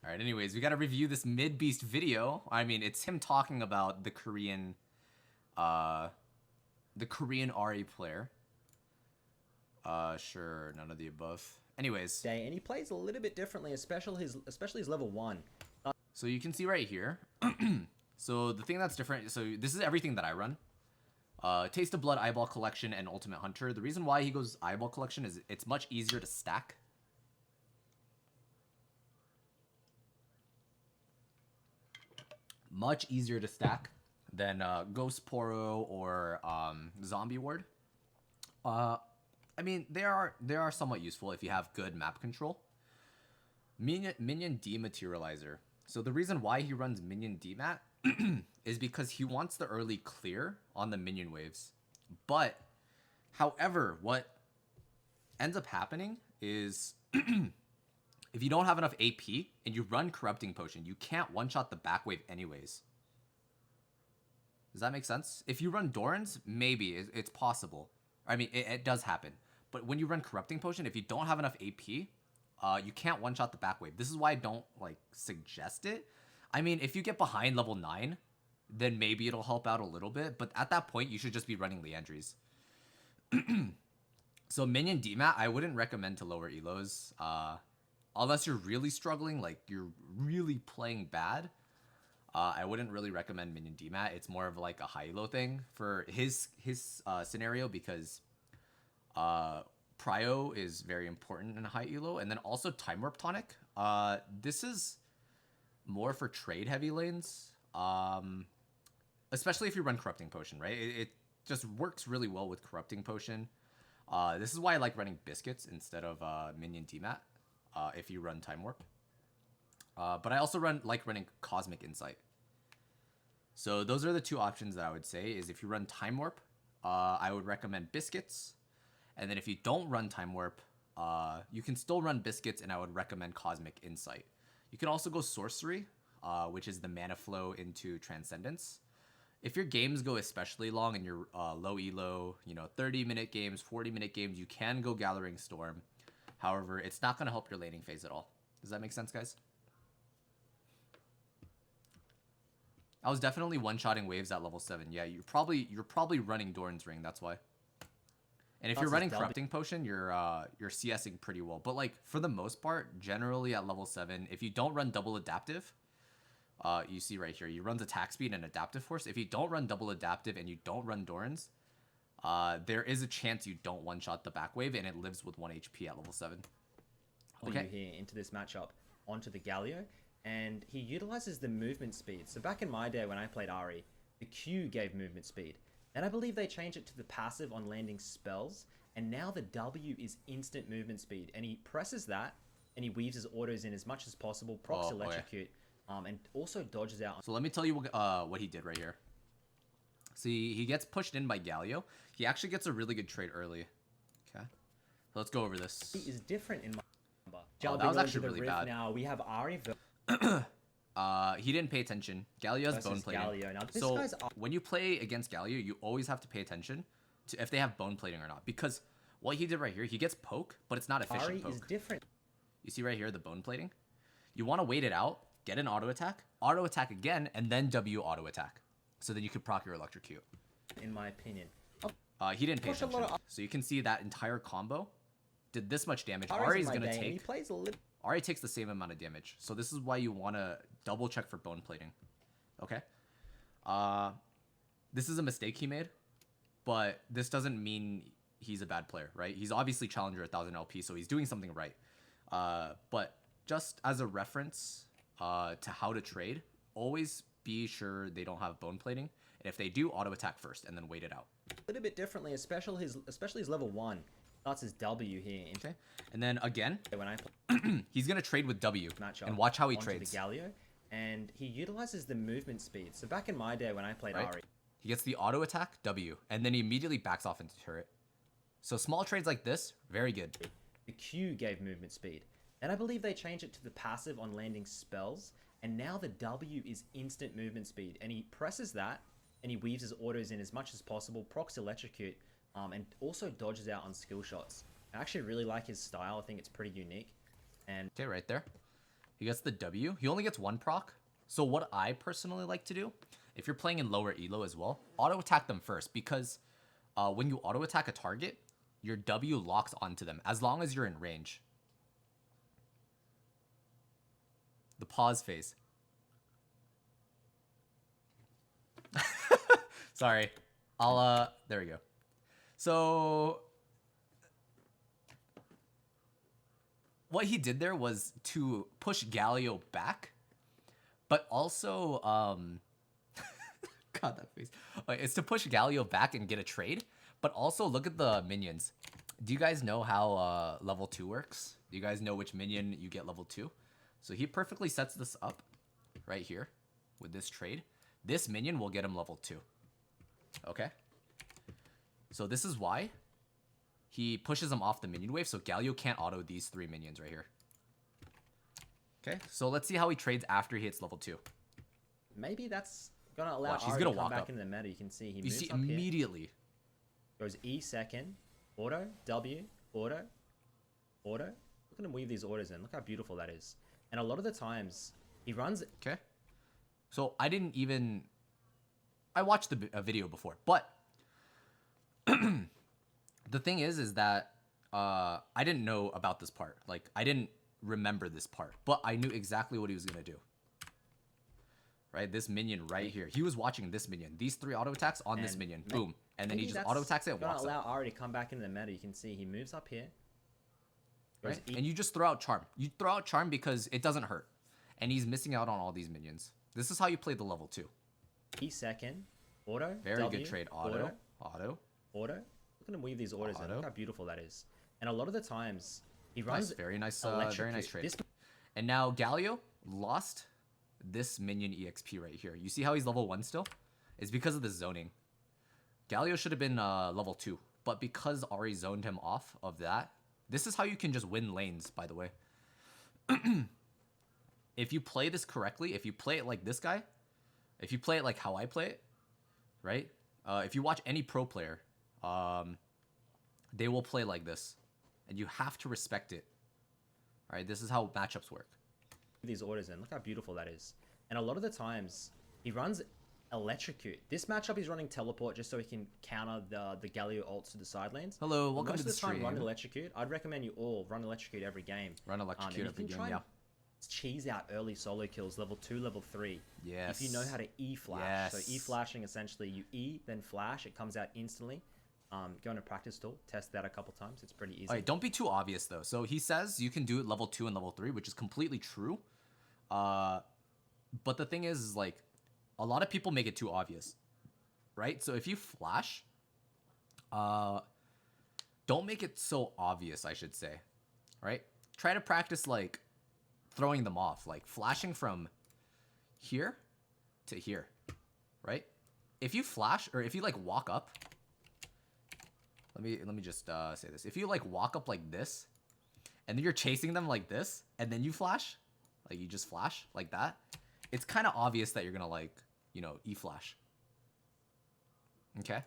All right, anyways, we got to review this mid-beast video. I mean, it's him talking about the Korean Ahri player. Sure, none of the above. Anyways. And he plays a little bit differently, especially his level 1. So you can see right here. So the thing that's different, so this is everything that I run. Taste of Blood, Eyeball Collection, and Ultimate Hunter. The reason why he goes Eyeball Collection is it's much easier to stack. Much easier to stack than Ghost Poro or Zombie Ward. I mean, they are somewhat useful if you have good map control. Minion Dematerializer. So the reason why he runs Minion Demat is because he wants the early clear on the minion waves. But, however, what ends up happening is if you don't have enough AP and you run Corrupting Potion, you can't one-shot the back wave anyways. Does that make sense? If you run Dorans, maybe it's possible. I mean, it does happen. But when you run Corrupting Potion, if you don't have enough AP, you can't one-shot the back wave. This is why I don't suggest it. I mean, if you get behind level 9, then maybe it'll help out a little bit. But at that point, you should just be running Liandrys. So Minion Demat, I wouldn't recommend to lower elos. Unless you're really struggling, like you're really playing bad. I wouldn't really recommend Minion Demat. It's more of like a high elo thing for his scenario because Prio is very important in high elo. And then also Time Warp Tonic. This is more for trade heavy lanes. Especially if you run Corrupting Potion, right? It just works really well with Corrupting Potion. This is why I like running Biscuits instead of Minion Demat if you run Time Warp. But I also like running Cosmic Insight. So those are the two options that I would say is if you run Time Warp, I would recommend Biscuits. And then if you don't run Time Warp, you can still run Biscuits and I would recommend Cosmic Insight. You can also go Sorcery, which is the mana flow into Transcendence. If your games go especially long and you're low elo, 30-minute games, 40-minute games, you can go Gathering Storm. However, it's not going to help your laning phase at all. Does that make sense, guys? I was definitely one-shotting waves at level 7. Yeah, you're probably running Doran's Ring, that's why. And if you're running Corrupting Potion, you're CSing pretty well. But for the most part, generally at level 7, if you don't run double adaptive, you see right here, you run attack speed and adaptive force. If you don't run double adaptive and you don't run Doran's, there is a chance you don't one-shot the back wave and it lives with 1 HP at level 7. Okay. Here into this matchup onto the Galio, and he utilizes the movement speed. So back in my day when I played Ahri, the Q gave movement speed. Then I believe they changed it to the passive on landing spells, and now the W is instant movement speed. And he presses that, and he weaves his autos in as much as possible, procs electrocute, and also dodges out. So let me tell you what he did right here. See, he gets pushed in by Galio. He actually gets a really good trade early. Okay, so let's go over this. He is different in my number. That was actually really bad. Now we have Ahri. He didn't pay attention. Galio has bone plating. So when you play against Galio, you always have to pay attention to if they have bone plating or not. Because what he did right here, he gets poke, but it's not efficient poke. Ahri is different. You see right here, the bone plating? You want to wait it out, get an auto attack again, and then W auto attack. So then you could proc your electrocute. In my opinion. He didn't pay attention. So you can see that entire combo did this much damage. Ahri is going to take... He plays a little... Ahri takes the same amount of damage. So this is why you want to double check for bone plating. Okay? This is a mistake he made, but this doesn't mean he's a bad player, right? He's obviously Challenger 1000 LP, so he's doing something right. But just as a reference to how to trade, always be sure they don't have bone plating. And if they do, auto attack first and then wait it out. A little bit differently, especially his level 1. That's his W here. Okay. And then again, when I he's going to trade with W. And watch how he trades. The Galio, and he utilizes the movement speed. So back in my day when I played Ahri, he gets the auto attack, W, and then he immediately backs off into turret. So small trades like this, very good. The Q gave movement speed. Then I believe they changed it to the passive on landing spells, and now the W is instant movement speed. And he presses that, and he weaves his autos in as much as possible, procs electrocute, and also dodges out on skill shots. I actually really like his style. I think it's pretty unique. And okay, right there. He gets the W. He only gets 1 proc. So what I personally like to do, if you're playing in lower elo as well, auto attack them first, because when you auto attack a target, your W locks onto them as long as you're in range. The pause phase. Sorry. There we go. So what he did there was to push Galio back, but also, God, that face. It's to push Galio back and get a trade, but also look at the minions. Do you guys know how level 2 works? Do you guys know which minion you get level 2? So he perfectly sets this up right here with this trade. This minion will get him level 2. Okay? So this is why he pushes him off the minion wave, so Galio can't auto these 3 minions right here. Okay, so let's see how he trades after he hits level 2. Maybe that's gonna allow Watch, he's Ahri gonna to come walk back up. into the meta. You can see he You moves see up here. immediately. Goes E second, auto, W, auto, auto. Look at him weave these orders in. Look how beautiful that is. And a lot of the times, he runs... Okay. So I didn't even... I watched a video before, but... the thing is that I didn't know about this part. Like, I didn't remember this part, but I knew exactly what he was going to do. Right? This minion right here. He was watching this minion. These 3 auto attacks on this minion. Boom. And then he just auto attacks it and walks allow up. Ahri to come back into the meta. You can see he moves up here. Right? And you just throw out Charm. You throw out Charm because it doesn't hurt. And he's missing out on all these minions. This is how you play the level 2. E second, auto, Very W, good trade. Auto. Auto. Auto. Look at him weave these orders in. Look how beautiful that is. And a lot of the times, he runs very nice trade. This... And now Galio lost this minion EXP right here. You see how he's level 1 still? It's because of the zoning. Galio should have been level 2, but because Ahri zoned him off of that, this is how you can just win lanes, by the way. If you play this correctly, if you play it like this guy, if you play it like how I play it, right? If you watch any pro player, they will play like this, and you have to respect it. All right, this is how matchups work. These orders in. Look how beautiful that is. And a lot of the times, he runs Electrocute. This matchup, he's running Teleport just so he can counter the Galio ults to the side lanes. Hello, welcome to the stream. Most of the time, run Electrocute. I'd recommend you all run Electrocute every game. Run Electrocute every game, yeah. Cheese out early solo kills, level 2, level 3. Yes. If you know how to E-flash. Yes. So E-flashing, essentially, you E, then flash. It comes out instantly. Go on a practice tool. Test that a couple times. It's pretty easy. All right, don't be too obvious, though. So he says you can do it level 2 and level 3, which is completely true. But the thing is, like, a lot of people make it too obvious, right? So if you flash, don't make it so obvious, I should say, right? Try to practice, like, throwing them off, like flashing from here to here, right? If you flash, or if you, like, walk up, let me just say this. If you, like, walk up like this, and then you're chasing them like this, and then you flash, like, you just flash like that, it's kind of obvious that you're gonna, like, you know, E-flash. Okay?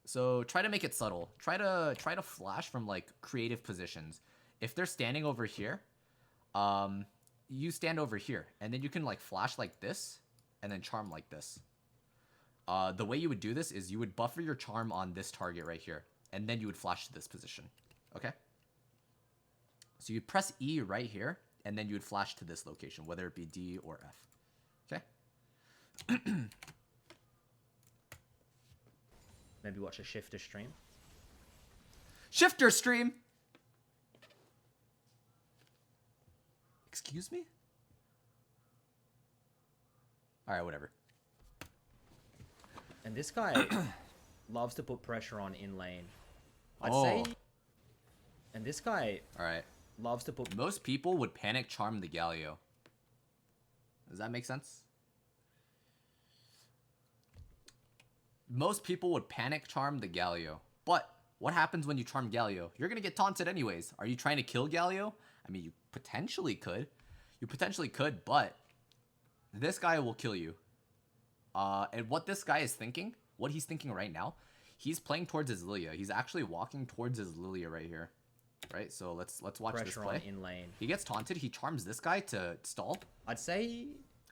So try to make it subtle. Try to flash from, like, creative positions. If they're standing over here, you stand over here, and then you can, like, flash like this, and then charm like this. The way you would do this is you would buffer your charm on this target right here, and then you would flash to this position. Okay? So you press E right here, and then you would flash to this location, whether it be D or F. Okay? Maybe watch a Shifter stream. Shifter stream! Excuse me? Alright, whatever. And this guy loves to put pressure on in lane. I'd say... And this guy Alright. loves to put... Most people would panic charm the Galio. Does that make sense? Most people would panic charm the Galio. But what happens when you charm Galio? You're going to get taunted anyways. Are you trying to kill Galio? I mean, you potentially could. You potentially could, but this guy will kill you. And what this guy is thinking, what he's thinking right now, he's playing towards his Lilia. He's actually walking towards his Lilia right here. right? So let's watch this Pressure play. on in lane. He gets taunted. He charms this guy to stall. I'd say.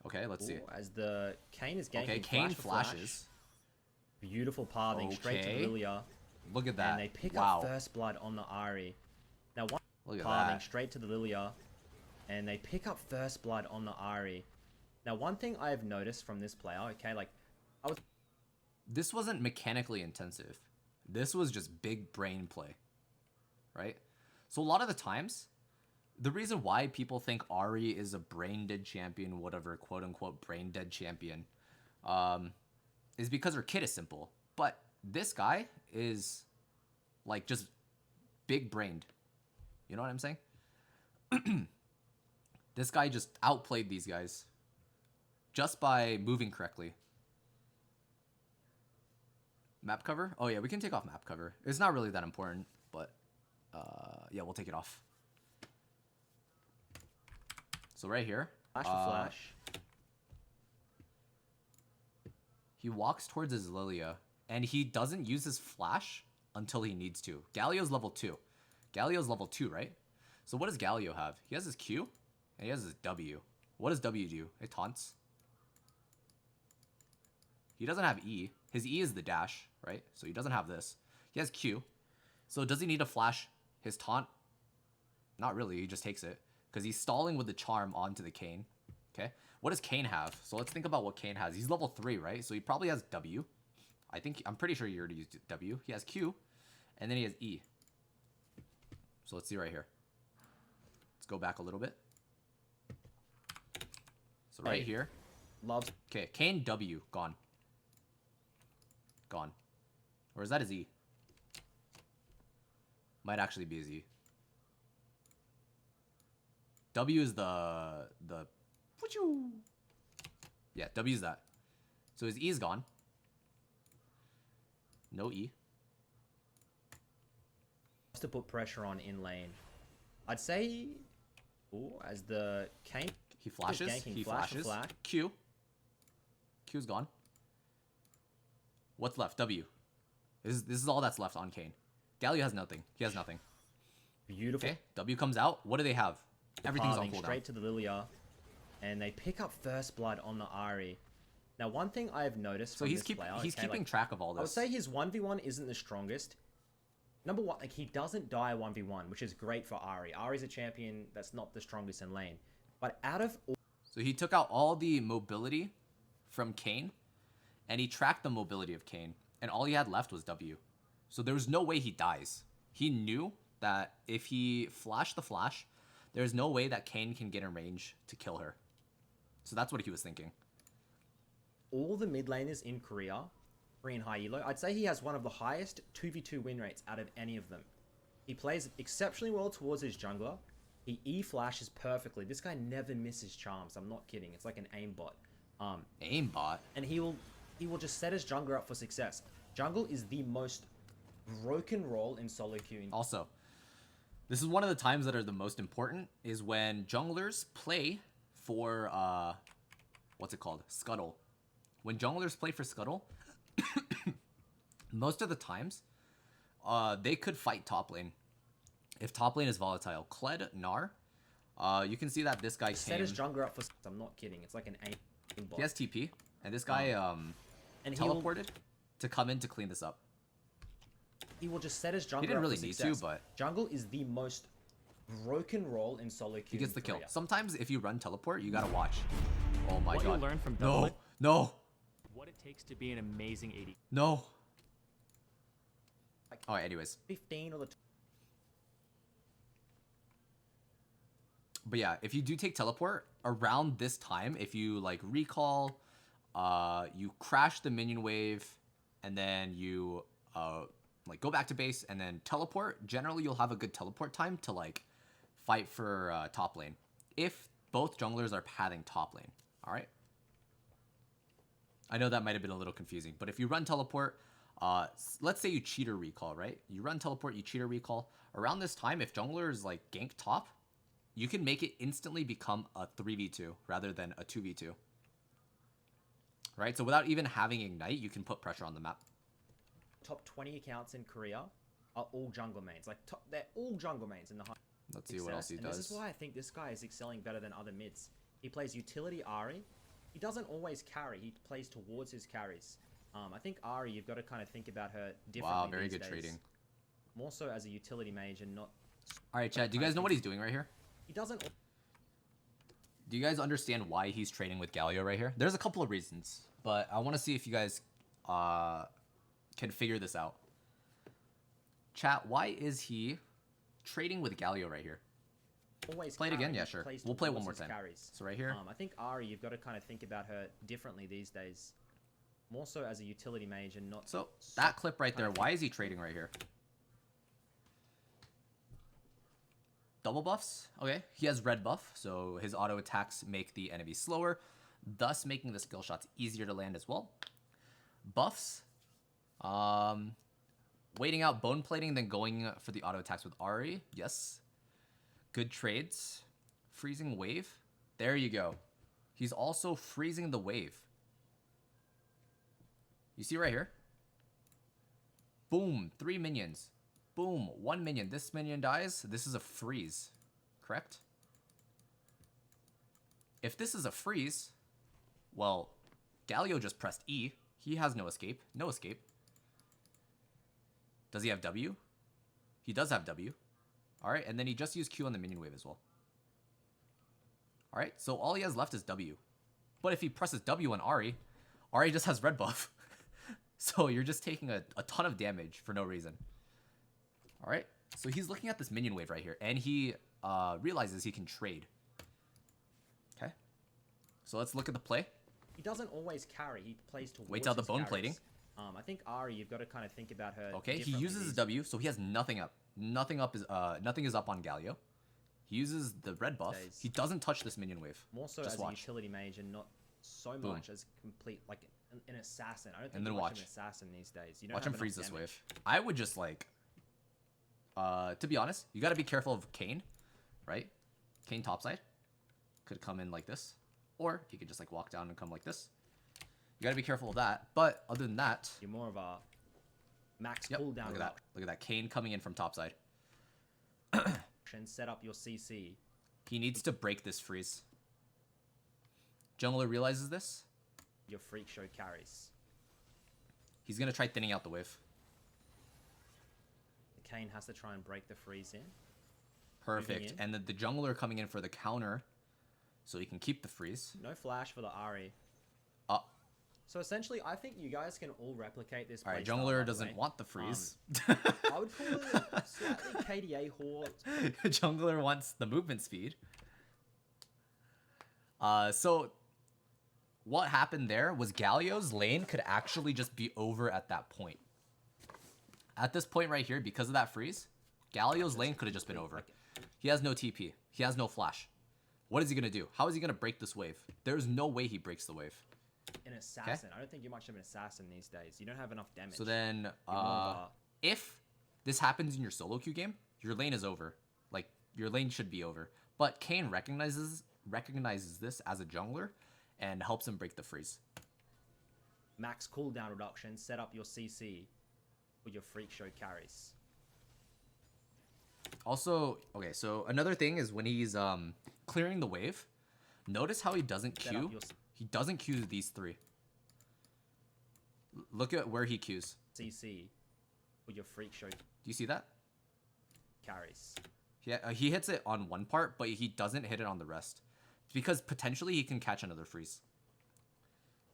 Okay, let's see. As the Kayn is ganking. Okay, Kayn flash. flashes. Beautiful pathing straight to Okay. Lilia. Look at that. And they pick wow. up first blood on the Ahri. Now one Look at pathing that. straight to the Lilia. And they pick up first blood on the Ahri. Now one thing I have noticed from this player, okay, like this wasn't mechanically intensive. This was just big brain play. Right? So a lot of the times, the reason why people think Ahri is a brain dead champion, whatever, quote unquote brain dead champion, is because her kit is simple. But this guy is like just big brained. You know what I'm saying? This guy just outplayed these guys just by moving correctly. Map cover? Oh yeah, we can take off map cover. It's not really that important, but yeah, we'll take it off. So right here, flash for flash. He walks towards his Lilia, and he doesn't use his flash until he needs to. Galio's level 2. Galio's level 2, right? So what does Galio have? He has his Q, and he has his W. What does W do? It taunts. He doesn't have E. His E is the dash, right? So he doesn't have this. He has Q. So does he need to flash his taunt? Not really, he just takes it. Because he's stalling with the charm onto the Kayn. Okay? What does Kayn have? So let's think about what Kayn has. He's level 3, right? So he probably has W. I'm pretty sure he already used W. He has Q. And then he has E. So let's see right here. Let's go back a little bit. So right here. Loves. Okay, Kayn W. Gone. Gone. Or is that his E? Might actually be his E. W is the yeah, W is that. So his E is gone. No E. To put pressure on in lane. I'd say as the Kayn He flashes. He flashes. Flash. Q. Q's gone. What's left? W. This is all that's left on Kayn. Galio has nothing. He has nothing. Beautiful. Okay. W comes out. What do they have? Everything's on cooldown. Straight to the Lilia, and they pick up first blood on the Ahri. Now, one thing I have noticed from this player, he's keeping track of all this. I would say his 1v1 isn't the strongest. Number one, like he doesn't die 1v1, which is great for Ahri. Ahri's a champion that's not the strongest in lane. But out of all... So he took out all the mobility from Kayn, and he tracked the mobility of Kayn, and all he had left was W. So there was no way he dies. He knew that if he flashed the flash, there's no way that Kayn can get in range to kill her. So that's what he was thinking. All the mid laners in Korean high elo, I'd say he has one of the highest 2v2 win rates out of any of them. He plays exceptionally well towards his jungler. He E flashes perfectly. This guy never misses charms. I'm not kidding. It's like an aimbot. Aimbot? And he will just set his jungler up for success. Jungle is the most broken role in solo queuing. Also, this is one of the times that are the most important, is when junglers play for, what's it called? Scuttle. When junglers play for Scuttle, most of the times, they could fight top lane. If top lane is volatile. Kled, Gnar, you can see that this guy set his jungler up for... I'm not kidding. It's like an aimbot. He has TP, and this guy and teleported to come in to clean this up. He will just set his jungler up. He didn't really for need success. to, but... Jungle is the most broken role in solo queuing. He gets the kill. Sometimes if you run teleport, you gotta watch. Oh my god. What you learn from no, no. What it takes to be an amazing AD. No. Alright, anyways. 15 or the... But yeah, if you do take teleport, around this time, if you like recall, you crash the minion wave, and then you like go back to base and then teleport, generally you'll have a good teleport time to like fight for top lane. If both junglers are pathing top lane, alright? I know that might have been a little confusing, but if you run teleport, let's say you cheater recall, right? You run teleport, you cheater recall. Around this time, if junglers like gank top, you can make it instantly become a 3v2 rather than a 2v2. Right? So without even having Ignite, you can put pressure on the map. Top 20 accounts in Korea are all jungle mains. Like they're all jungle mains in the high. Let's see what else he does. This is why I think this guy is excelling better than other mids. He plays utility Ahri. He doesn't always carry. He plays towards his carries. I think Ahri, you've got to kind of think about her differently. Wow, very these good days. trading. More so as a utility mage and not. All right, chat. Do you guys know what he's doing right here? He doesn't. Do you guys understand why he's trading with Galio right here? There's a couple of reasons, but I want to see if you guys can figure this out. Chat, why is he trading with Galio right here? Always play it again? Yeah, sure. We'll play one more time. Carries. So right here. I think Ahri, you've got to kind of think about her differently these days. More so as a utility mage and not. So that clip right there, why is he trading right here? Double buffs. Okay, he has red buff, so his auto attacks make the enemy slower, thus making the skill shots easier to land as well. Buffs. Waiting out bone plating, then going for the auto attacks with Ahri. Yes. Good trades. Freezing wave. There you go. He's also freezing the wave. You see right here? Boom. 3 minions. Boom. 1 minion. This minion dies. This is a freeze. Correct? If this is a freeze, well, Galio just pressed E. He has no escape. No escape. Does he have W? He does have W. Alright, and then he just used Q on the minion wave as well. Alright, so all he has left is W. But if he presses W on Ahri, Ahri just has red buff. So you're just taking a ton of damage for no reason. Alright, so he's looking at this minion wave right here, and he realizes he can trade. Okay, so let's look at the play. He doesn't always carry. He plays towards Waits out the his bone carries. plating. I think Ahri, you've got to kind of think about her. Okay, he uses his W, so he has nothing up. Nothing is up on Galio. He uses the red buff. He doesn't touch this minion wave. More so just as watch. a utility mage and not so Boom. much as complete like an assassin. I don't think And then you're much watch. of an assassin these days. You don't Watch have him freeze enough this damage. wave. I would just like, to be honest, you got to be careful of Kayn, right? Kayn topside could come in like this, or he could just like walk down and come like this. You got to be careful of that. But other than that, You're more of a max yep, cooldown. look at that. Look at that. Kayn coming in from topside. And set up your CC. He needs to break this freeze. Jungler realizes this. Your freak show carries. He's going to try thinning out the wave. The Kayn has to try and break the freeze in. Perfect. in. And the jungler coming in for the counter so he can keep the freeze. No flash for the Ahri. So essentially, I think you guys can all replicate this. All right, playstyle, by jungler the doesn't way. want the freeze. I would call it slightly KDA whore. Jungler wants the movement speed. So what happened there was Galio's lane could actually just be over at that point. At this point right here, because of that freeze, Galio's lane could have just been over. He has no TP. He has no flash. What is he going to do? How is he going to break this wave? There's no way he breaks the wave. An assassin. I don't think you're much of an assassin these days. You don't have enough damage. So then, You're more of a- if this happens in your solo queue game, your lane is over. Like, your lane should be over. But Kayn recognizes this as a jungler and helps him break the freeze. max cooldown reduction, set up your CC with your freak show carries. Also, okay, so another thing is when he's clearing the wave, notice how he doesn't Set up queue. your He doesn't queue these three. Look at where he queues. CC with your freak show Do you see that? carries. Yeah, he hits it on one part, but he doesn't hit it on the rest. Because potentially he can catch another freeze.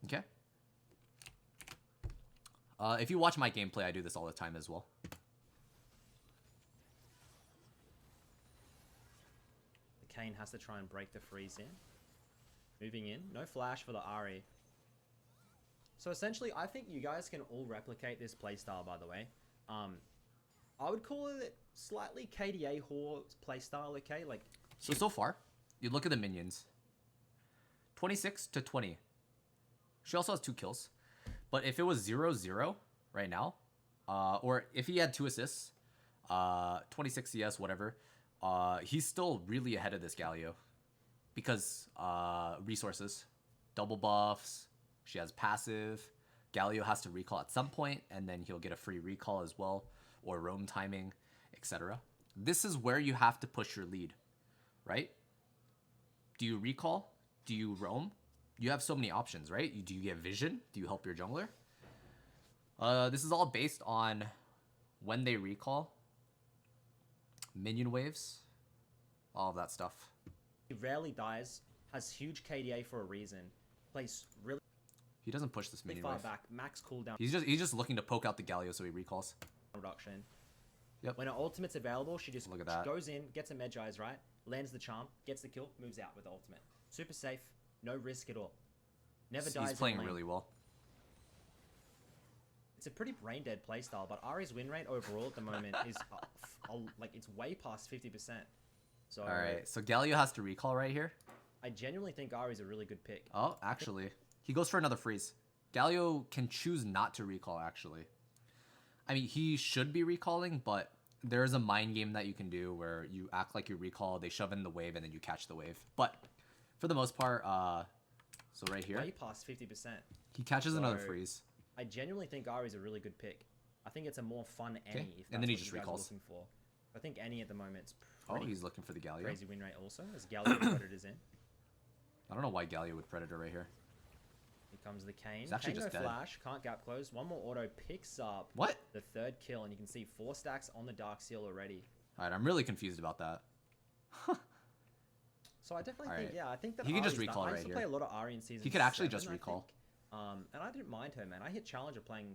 Okay? If you watch my gameplay, I do this all the time as well. The Kayn has to try and break the freeze in. Moving in. No flash for the Ahri. So essentially, I think you guys can all replicate this playstyle, by the way. I would call it slightly KDA whore playstyle, okay? Like, So far, you look at the minions. 26 to 20. She also has 2 kills. But if it was 0-0 right now, or if he had 2 assists, 26 CS, whatever, he's still really ahead of this Galio. Because resources, double buffs, she has passive. Galio has to recall at some point, and then he'll get a free recall as well. or roam timing, etc. This is where you have to push your lead, right? Do you recall? Do you roam? You have so many options, right? Do you get vision? Do you help your jungler? This is all based on when they recall, minion waves, all of that stuff. He rarely dies, has huge KDA for a reason, plays really He doesn't push this minion far wave. back, max cooldown He's just looking to poke out the Galio so he recalls. reduction. Yep. When her ultimate's available, she just Look at that. goes in, gets a Magi's, right? Lands the charm, gets the kill, moves out with the ultimate. Super safe, no risk at all. Never dies. He's playing in lane. really well. It's a pretty brain dead playstyle, but Ahri's win rate overall at the moment is like it's way past 50%. So All right, so Galio has to recall right here. I genuinely think Ahri's a really good pick. Oh, actually, he goes for another freeze. Galio can choose not to recall, actually. I mean, he should be recalling, but there is a mind game that you can do where you act like you recall, they shove in the wave, and then you catch the wave. But for the most part, so right here, Way past 50%. he catches another So- freeze. I genuinely think Ahri's a really good pick. I think it's a more fun Annie, if that's and then he what just you guys are recalls. looking for. I think Annie at the moment's Oh, pretty he's looking for the Galio. crazy win rate also, as Galio Predators in. I don't know why Galio would Predator right here. Here comes the Kane. He's actually Kane just no dead. flash, can't gap close. One more auto picks up What? the third kill, and you can see 4 stacks on the Dark Seal already. All right, I'm really confused about that. So I definitely Alright. think, yeah, I think that He can just Ahri's recall I right used to here. play a lot of Ahri in season He could actually 7, just I recall. think. And I didn't mind her, man. I hit Challenger playing.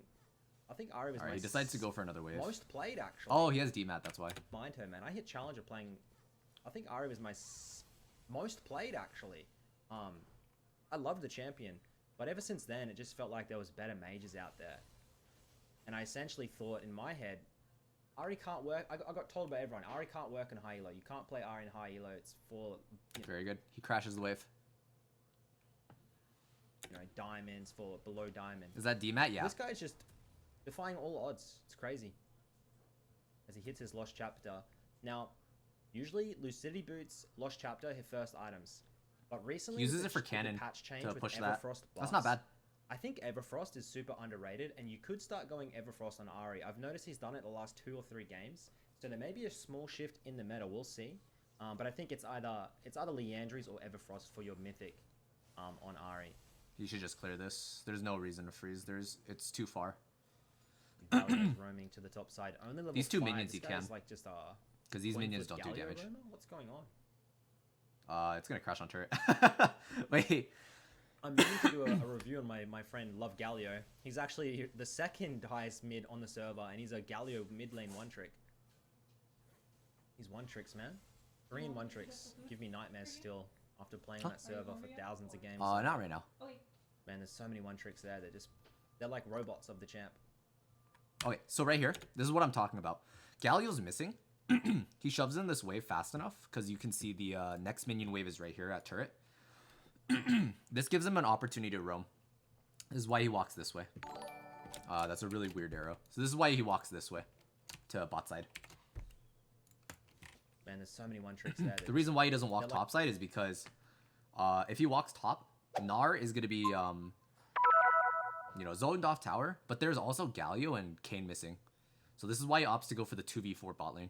I think Ahri was All right, my he decides to go for another wave. most played actually. Oh, he has DMAT, that's why. Mind her, man. I hit Challenger playing. I think Ahri was my most played actually. I loved the champion, but ever since then, it just felt like there was better mages out there. And I essentially thought in my head, Ahri can't work. I got told by everyone, Ahri can't work in high elo. You can't play Ahri in high elo. It's for Very good. He crashes the wave. diamonds, for below diamond. Is that DMAT? Yeah. This guy is just defying all odds. It's crazy. As he hits his Lost Chapter. Now, usually Lucidity Boots, Lost Chapter, hit first items. But recently, He uses with it for with the cannon patch change to with push that. Everfrost That's not buffs, bad. I think Everfrost is super underrated, and you could start going Everfrost on Ahri. I've noticed he's done it the last 2 or 3 games, so there may be a small shift in the meta. We'll see. But I think it's either Liandry's or Everfrost for your mythic on Ahri. You should just clear this. There's no reason to freeze. It's too far. Galio's roaming to the top side. Only level These two 5. minions This you guy's can. like just Because these minions point don't do Galio damage. roamer? What's going on? It's gonna crash on turret. Wait. I'm meaning to do a review on my friend Love Galio. He's actually the second highest mid on the server, and he's a Galio mid lane one trick. He's one tricks, man. 3 and one tricks. Give me nightmares still after playing that server for thousands of games. Not right now. Man, there's so many one tricks there. They're like robots of the champ. Okay, so right here, this is what I'm talking about. Galio's missing. He shoves in this wave fast enough because you can see the next minion wave is right here at turret. This gives him an opportunity to roam. This is why he walks this way. That's a really weird arrow. So this is why he walks this way to bot side. Man, there's so many one tricks there. The reason why he doesn't walk They're like- top side is because if he walks top, Gnar is going to be zoned off tower, but there's also Galio and Kane missing. So this is why he opts to go for the 2v4 bot lane.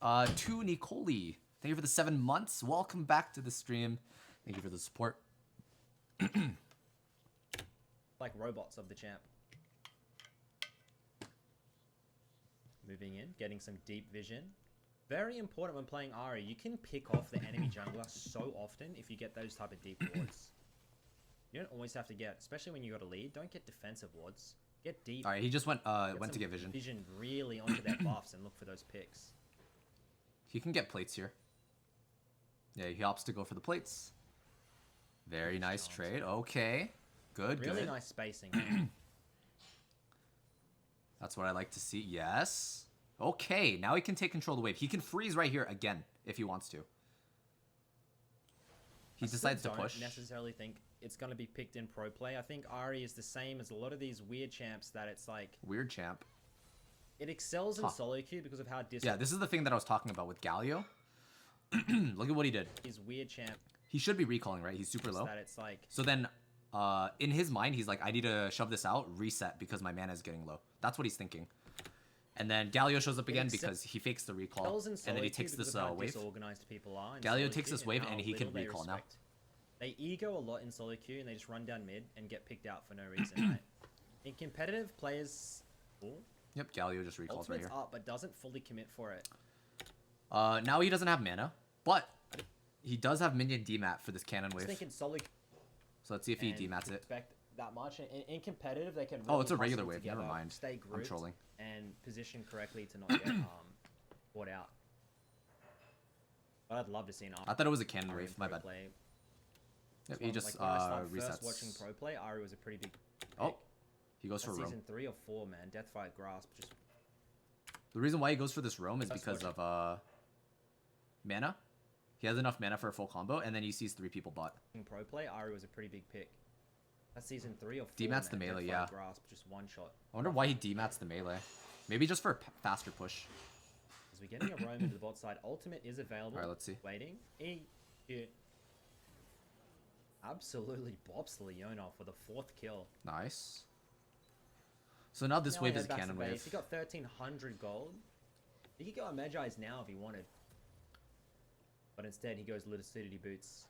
To Nicoli, thank you for the 7 months. Welcome back to the stream. Thank you for the support. Like robots of the champ. Moving in, getting some deep vision. Very important when playing Ahri. You can pick off the enemy jungler so often if you get those type of deep wards. You don't always have to get, especially when you got a lead, don't get defensive wards. Get deep. All right, he just went to some get vision. Vision really onto their buffs and look for those picks. He can get plates here. Yeah, he opts to go for the plates. Very nice trade. Okay. Good, Really good. nice spacing. That's what I like to see. Yes. Okay, now he can take control of the wave. He can freeze right here again if he wants to. He decides to push. I don't necessarily think it's going to be picked in pro play. I think Ahri is the same as a lot of these weird champs that it's like... Weird champ. It excels in solo queue because of how Yeah, this is the thing that I was talking about with Galio. Look at what he did. His weird champ He should be recalling, right? He's super low. that it's like... So then in his mind, he's like, I need to shove this out, reset because my mana is getting low. That's what he's thinking. And then Galio shows up again because he fakes the recall, and then he takes this wave. Galio takes this wave and he can recall now. They ego a lot in solo queue and they just run down mid and get picked out for no reason, right? In competitive, players... Ooh, Yep, Galio just recalls right here. Up, but doesn't fully commit for it. Now he doesn't have mana, but he does have minion demat for this cannon wave. Thinking solo... So let's see if he demats it. That much in competitive, they can. Really it's a regular wave. Never mind. Stay grouped I'm trolling. And position correctly to not get caught out. But I'd love to see an. I thought it was a cannon wave. My bad. Yep, he just resets. First watching pro play, Ahri was a pretty big. Oh, he goes for Roam. Season 3 or 4, man. Deathfire Grasp. Just. The reason why he goes for this Roam is because of mana. He has enough mana for a full combo, and then he sees 3 people bot. In pro play, Ahri was a pretty big pick. That's season 3 or 4. Demats the melee, yeah. Grasp, just one shot. I wonder why he demats the melee. Maybe just for a faster push. As we're getting a roam into the bot side, ultimate is available. Alright, let's see. Waiting. Absolutely bops Leona for the 4th kill. Nice. So now this wave is a cannon wave. He got 1,300 gold. He could go on Magi's now if he wanted. But instead he goes Lucidity Boots.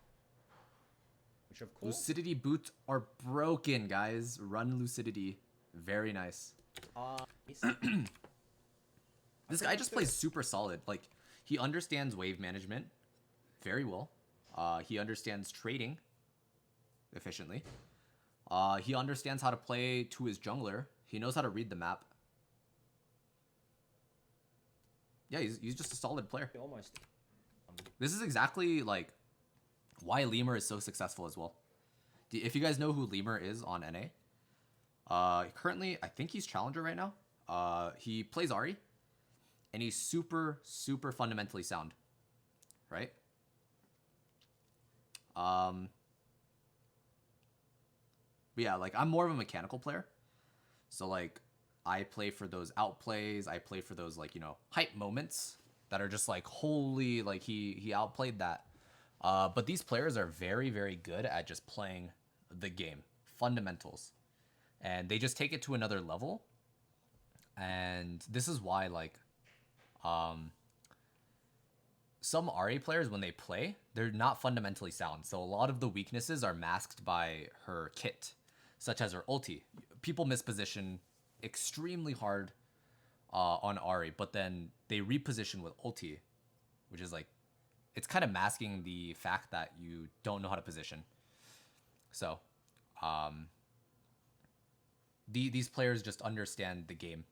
Which of course... Lucidity boots are broken, guys. Run Lucidity. Very nice. This guy just plays super solid. Like, he understands wave management very well. He understands trading efficiently. He understands how to play to his jungler. He knows how to read the map. Yeah, he's just a solid player. Almost. This is exactly, like, why Lemur is so successful as well. If you guys know who Lemur is on NA, currently, I think he's Challenger right now. He plays Ahri, and he's super, super fundamentally sound, right? But yeah, like, I'm more of a mechanical player. So, like, I play for those outplays. I play for those, like, you know, hype moments that are just like, holy, like, he outplayed that. But these players are very, very good at just playing the game, fundamentals, and they just take it to another level. And this is why, like, some Ahri players, when they play, they're not fundamentally sound. So a lot of the weaknesses are masked by her kit, such as her ulti. People misposition extremely hard on Ahri, but then they reposition with ulti, which is like, it's kind of masking the fact that you don't know how to position. So, these players just understand the game.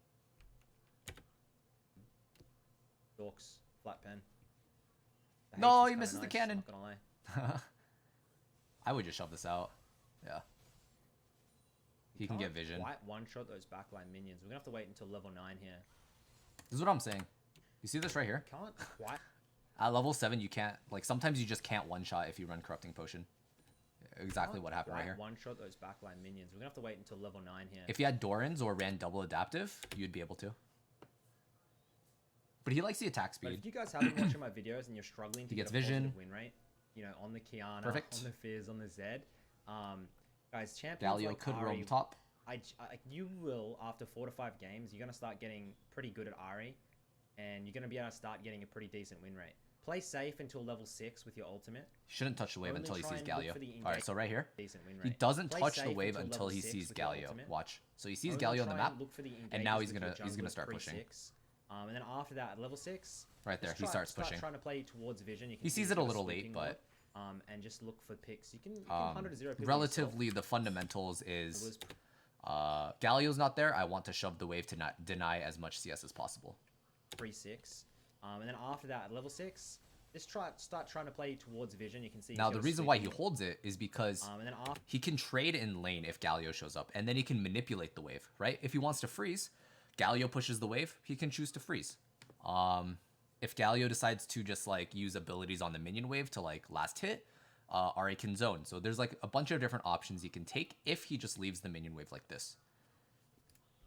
Dorks, flat pen. No, he misses the cannon. Not gonna lie. I would just shove this out. Yeah. He can get vision. Quite one-shot those backline minions. We're gonna have to wait until level 9 here. This is what I'm saying. You see this right here? Can't quite. At level 7, you can't, like, sometimes you just can't one-shot if you run Corrupting Potion. Exactly what happened right here. One-shot those backline minions. We're gonna have to wait until level 9 here. If you had Dorans or ran double adaptive, you'd be able to. But he likes the attack speed. But if you guys haven't watched my videos and you're struggling to get a vision, win rate, you know, on the Kiana, perfect, on the Fizz, on the Zed, guys, champions Galio like could Ahri, roam top. You will, after 4 to 5 games, you're gonna start getting pretty good at Ahri, and you're gonna be able to start getting a pretty decent win rate. Play safe until level 6 with your ultimate. He shouldn't touch the wave until he sees Galio. Alright, so right here, decent win he rate. doesn't touch the wave until he sees Galio. Watch. So he sees Galio on the map, and now he's gonna start pushing. And then after that, at level 6, right there, he starts pushing. Trying to play towards vision. You can he sees it a little late, but and just look for picks. You can 100-0 pick relatively the fundamentals is Galio's not there. I want to shove the wave to not deny as much CS as possible. 3-6, and then after that, at level 6, just start trying to play towards vision. You can see now the reason why he holds it is because he can trade in lane if Galio shows up, and then he can manipulate the wave, right? If he wants to freeze, Galio pushes the wave, he can choose to freeze. If Galio decides to just like use abilities on the minion wave to like last hit, Ahri can zone. So there's like a bunch of different options he can take if he just leaves the minion wave like this.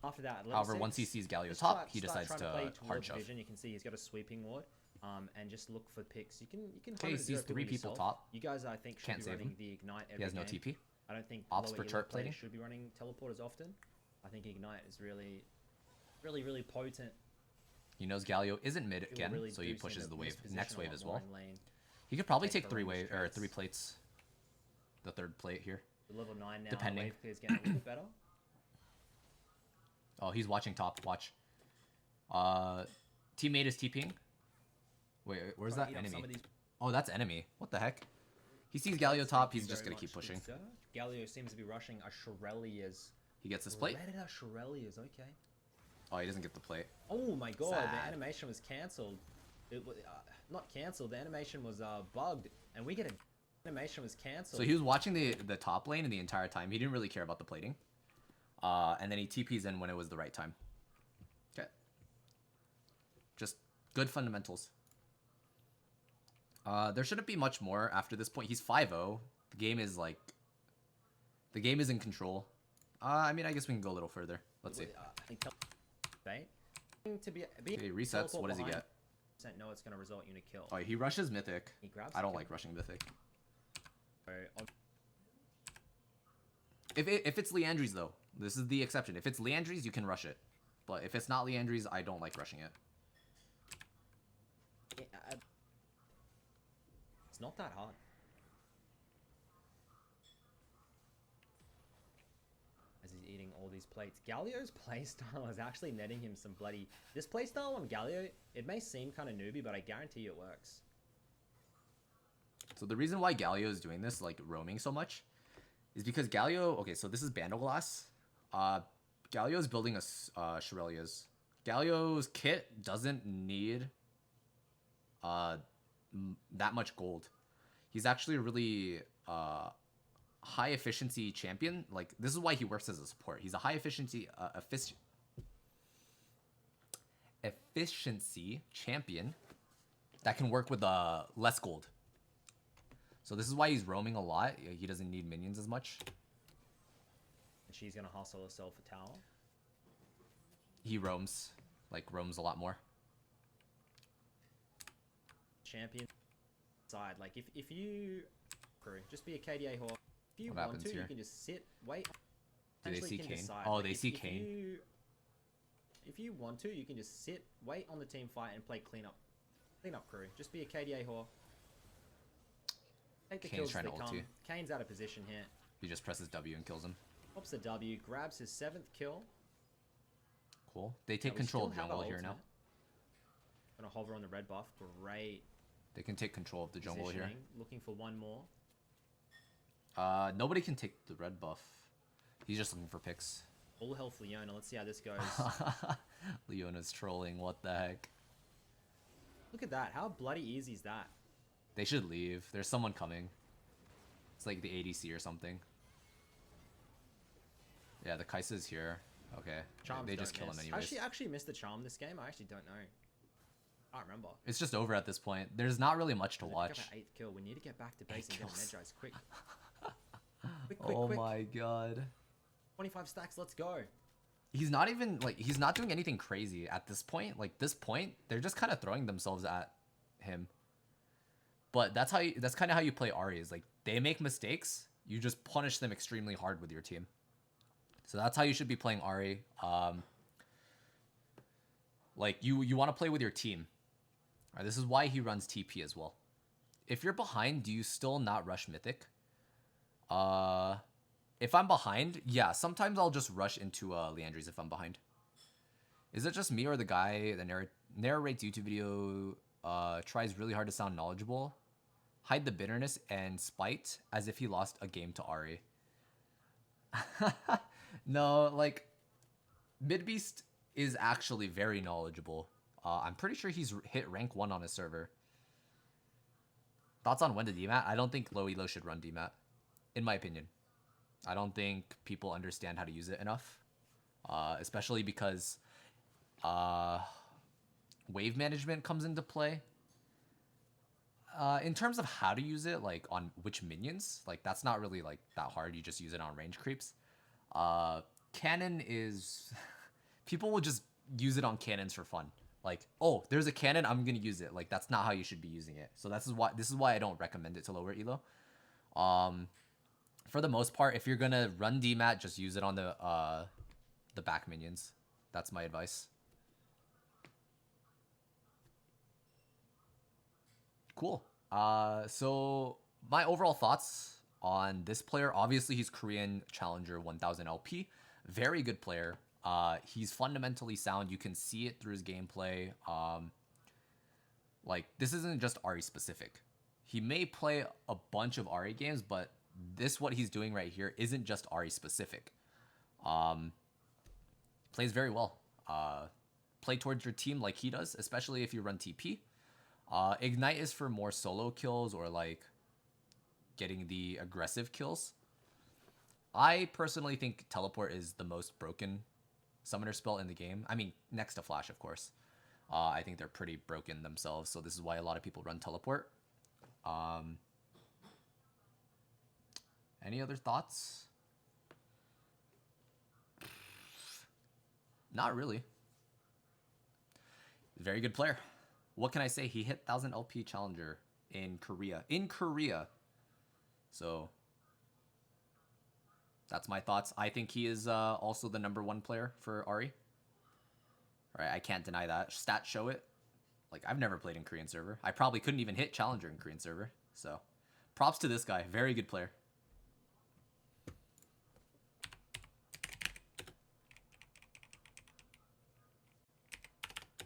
After that, however, once he sees Galio top, he decides to hard shove. Vision. You can see he's got a sweeping ward, and just look for picks. You can. Okay, he sees 3 people top. You guys, I think, should be running the ignite every game. He has no TP. I don't think Ops lower for elo turret players plating? should be running teleport as often. I think Ignite is really potent. He knows Galio isn't mid It will again, really so he boost him pushes to the miss wave, position next a wave lot as more well. in lane. He could probably Take take three horrendous wave or traits. 3 plates. The third plate here. The level 9 now, Depending. wave clear's getting a little bit better. Oh, he's watching top. Watch. Teammate is TPing. Wait, where's Try to that eat up enemy? some of these- Oh, that's enemy. What the heck? He sees Galio top. Thank you He's just very gonna keep much, pushing. good sir. Galio seems to be rushing a Shirelia's. He gets this plate. Predator Shirelia's, okay. Oh, he doesn't get the plate. Oh my god, the Sad. animation was cancelled. It was not cancelled. The animation was bugged, and we get a animation was cancelled. So he was watching the top lane the entire time. He didn't really care about the plating. And then he TPs in when it was the right time. Okay. Just good fundamentals. There shouldn't be much more after this point. He's 5-0. The game is like... The game is in control. I mean, I guess we can go a little further. Let's see. I think right? To be Okay, resets. What does he get? No, it's going to result in a kill. Oh, he rushes Mythic. He grabs I don't the like rushing Mythic. kill. If it's Liandry's, though, this is the exception. If it's Liandry's, you can rush it. But if it's not Liandry's, I don't like rushing it. It's not that hard. As he's eating all these plates. Galio's playstyle is actually netting him some bloody... This playstyle on Galio, it may seem kind of newbie, but I guarantee you it works. So the reason why Galio is doing this, like roaming so much, is because Galio... Okay, so this is Bandleglass. Galio is building a Shirelia's. Galio's kit doesn't need that much gold. He's actually a really high efficiency champion. Like, this is why he works as a support. He's a high efficiency efficiency champion that can work with less gold. So this is why he's roaming a lot. He doesn't need minions as much. And she's going to hustle herself a tower. He roams a lot more. Champion side. Like, if you... Just be a KDA Hawk. If you What want happens to, here? you can just sit, wait. Do they Essentially, see you can Kane? decide. Oh, Like, they see Kane. If you want to, you can just sit, wait on the team fight, and play cleanup. Cleanup crew. Just be a KDA Hawk. Take the Kane's kills as trying they to come. ulti. Kane's out of position here. He just presses W and kills him. Pops the W, grabs his 7th kill. Cool. They take we control of still have jungle our here now. ultimate. Gonna hover on the red buff. Great They can take control of the jungle here. positioning. Looking for one more. Nobody can take the red buff. He's just looking for picks. All health Leona. Let's see how this goes. Leona's trolling. What the heck? Look at that. How bloody easy is that? They should leave. There's someone coming. It's like the ADC or something. Yeah, the Kai'Sa's here. Okay. Charms They just don't kill him miss. anyways. Has she actually missed the charm this game? I actually don't know. I don't remember. It's just over at this point. There's not really much to Pick up watch. our 8th kill. We need to get back to base and get kills. energized quick. Quick, Oh quick. my god. 25 stacks. Let's go. He's not even, like, he's not doing anything crazy at this point. Like, this point, they're just kind of throwing themselves at him. But that's kind of how you play Ahri, is like, they make mistakes, you just punish them extremely hard with your team. So that's how you should be playing Ahri. Like, you want to play with your team. All right, this is why he runs TP as well. If you're behind, do you still not rush Mythic? If I'm behind, yeah, sometimes I'll just rush into Liandry's if I'm behind. Is it just me or the guy that narrates YouTube video tries really hard to sound knowledgeable, hide the bitterness and spite as if he lost a game to Ahri? No, like, Midbeast is actually very knowledgeable. I'm pretty sure he's hit rank 1 on his server. Thoughts on when to DMAT? I don't think low elo should run DMAT, in my opinion. I don't think people understand how to use it enough, especially because wave management comes into play. In terms of how to use it, like on which minions, like that's not really like that hard. You just use it on range creeps. Cannon is people will just use it on cannons for fun. Like, oh, there's a cannon, I'm gonna use it. Like, that's not how you should be using it. So this is why I don't recommend it to lower elo. for the most part, if you're gonna run DMAT, just use it on the back minions. That's my advice. Cool. So my overall thoughts on this player, obviously he's Korean Challenger 1000 LP. Very good player. He's fundamentally sound. You can see it through his gameplay. Like, this isn't just Ahri specific. He may play a bunch of Ahri games, but what he's doing right here isn't just Ahri specific. Plays very well. Play towards your team like he does, especially if you run TP. Ignite is for more solo kills or like getting the aggressive kills. I personally think Teleport is the most broken summoner spell in the game. I mean, next to Flash, of course. I think they're pretty broken themselves, so this is why a lot of people run Teleport. Any other thoughts? Not really. Very good player. What can I say? He hit 1000 LP Challenger in Korea. In Korea. So that's my thoughts. I think he is also the #1 player for Ahri. Right, I can't deny that. Stats show it. Like, I've never played in Korean server. I probably couldn't even hit Challenger in Korean server. So props to this guy. Very good player.